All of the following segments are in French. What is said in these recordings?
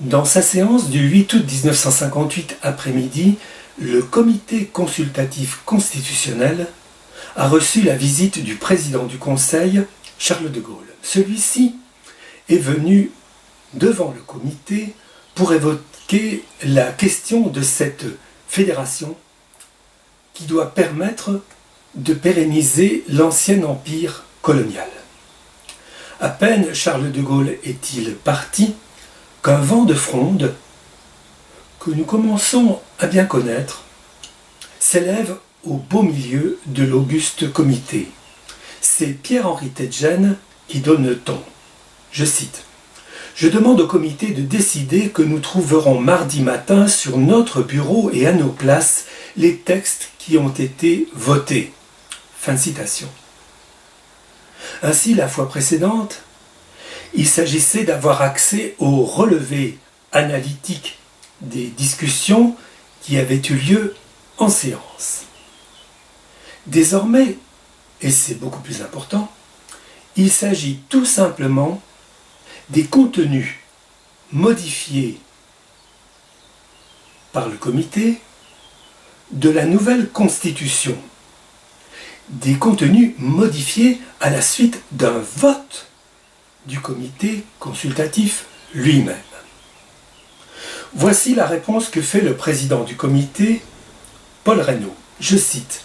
Dans sa séance du 8 août 1958 après-midi, le Comité consultatif constitutionnel a reçu la visite du président du Conseil, Charles de Gaulle. Celui-ci est venu devant le comité pour évoquer la question de cette fédération qui doit permettre de pérenniser l'ancien empire colonial. À peine Charles de Gaulle est-il parti qu'un vent de fronde, que nous commençons à bien connaître, s'élève au beau milieu de l'auguste comité. C'est Pierre-Henri Tedgen qui donne le ton. Je cite : « Je demande au comité de décider que nous trouverons mardi matin sur notre bureau et à nos places les textes qui ont été votés. » Fin de citation. Ainsi, la fois précédente, il s'agissait d'avoir accès aux relevés analytiques des discussions qui avaient eu lieu en séance. Désormais, et c'est beaucoup plus important, il s'agit tout simplement des contenus modifiés par le comité de la nouvelle constitution. Des contenus modifiés à la suite d'un vote du comité consultatif lui-même. Voici la réponse que fait le président du comité, Paul Reynaud. Je cite :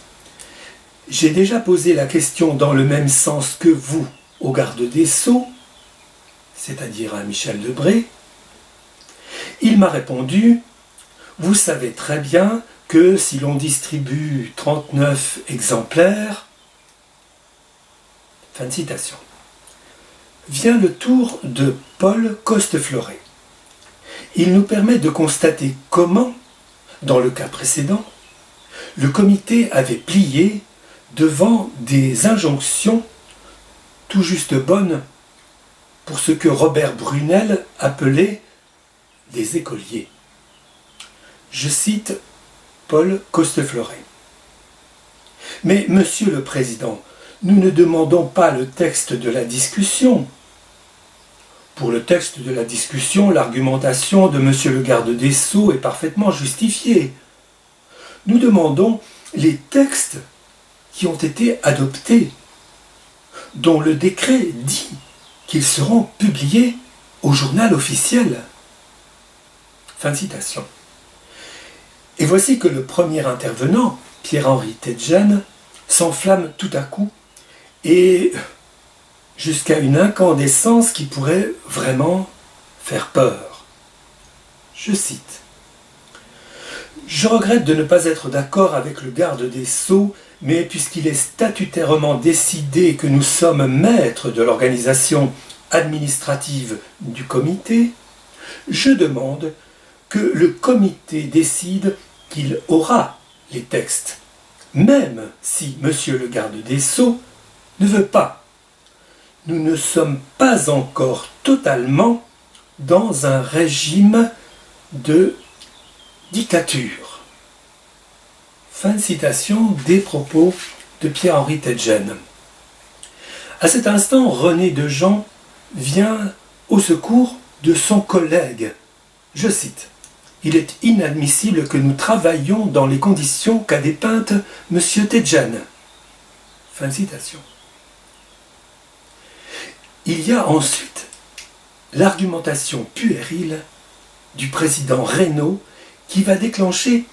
« J'ai déjà posé la question dans le même sens que vous au garde des Sceaux, c'est-à-dire à Michel Debré. Il m'a répondu : vous savez très bien que si l'on distribue 39 exemplaires... » Fin de citation. Vient le tour de Paul Costefleuret. Il nous permet de constater comment, dans le cas précédent, le comité avait plié devant des injonctions tout juste bonnes pour ce que Robert Brunel appelait les écoliers. Je cite Paul Costefleuret. « Mais, Monsieur le Président, nous ne demandons pas le texte de la discussion. Pour le texte de la discussion, l'argumentation de Monsieur le garde des Sceaux est parfaitement justifiée. Nous demandons les textes qui ont été adoptés, dont le décret dit qu'ils seront publiés au journal officiel. » Fin de citation. Et voici que le premier intervenant, Pierre-Henri Tedgen, s'enflamme tout à coup et jusqu'à une incandescence qui pourrait vraiment faire peur. Je cite : « Je regrette de ne pas être d'accord avec le garde des Sceaux, mais puisqu'il est statutairement décidé que nous sommes maîtres de l'organisation administrative du comité, je demande que le comité décide qu'il aura les textes, même si Monsieur le garde des Sceaux ne veut pas. Nous ne sommes pas encore totalement dans un régime de dictature. » Fin de citation des propos de Pierre-Henri Tedgen. À cet instant, René Dejean vient au secours de son collègue. Je cite : « Il est inadmissible que nous travaillions dans les conditions qu'a dépeintes M. Tedgen. » Fin de citation. Il y a ensuite l'argumentation puérile du président Reynaud qui va déclencher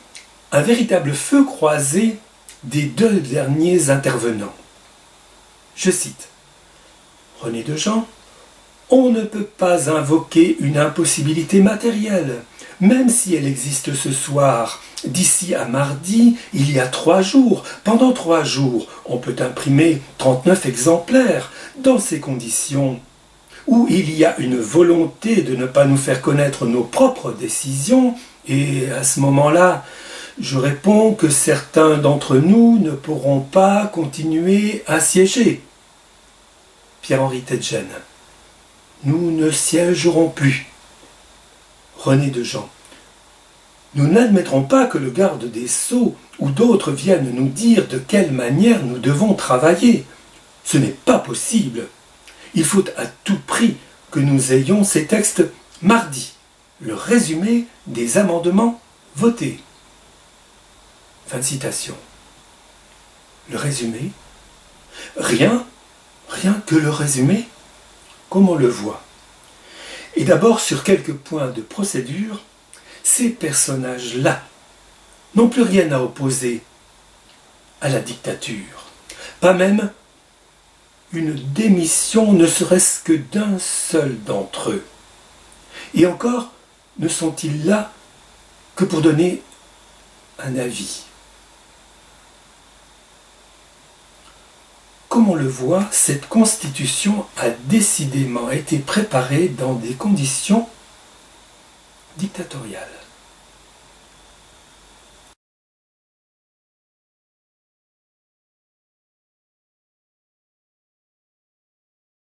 un véritable feu croisé des deux derniers intervenants. Je cite René Dejean : « On ne peut pas invoquer une impossibilité matérielle, même si elle existe ce soir. D'ici à mardi, il y a 3 jours. Pendant 3 jours, on peut imprimer 39 exemplaires. Dans ces conditions, où il y a une volonté de ne pas nous faire connaître nos propres décisions, et à ce moment-là, je réponds que certains d'entre nous ne pourront pas continuer à siéger. » Pierre-Henri Tedgen : « Nous ne siégerons plus. » René Dejean : « Nous n'admettrons pas que le garde des Sceaux ou d'autres viennent nous dire de quelle manière nous devons travailler. Ce n'est pas possible. Il faut à tout prix que nous ayons ces textes mardi. le résumé des amendements votés. Fin de citation. Le résumé? Rien que le résumé, comme on le voit. Et d'abord, sur quelques points de procédure, ces personnages-là n'ont plus rien à opposer à la dictature. Pas même une démission, ne serait-ce que d'un seul d'entre eux. Et encore, ne sont-ils là que pour donner un avis. Comme on le voit, cette constitution a décidément été préparée dans des conditions dictatoriales.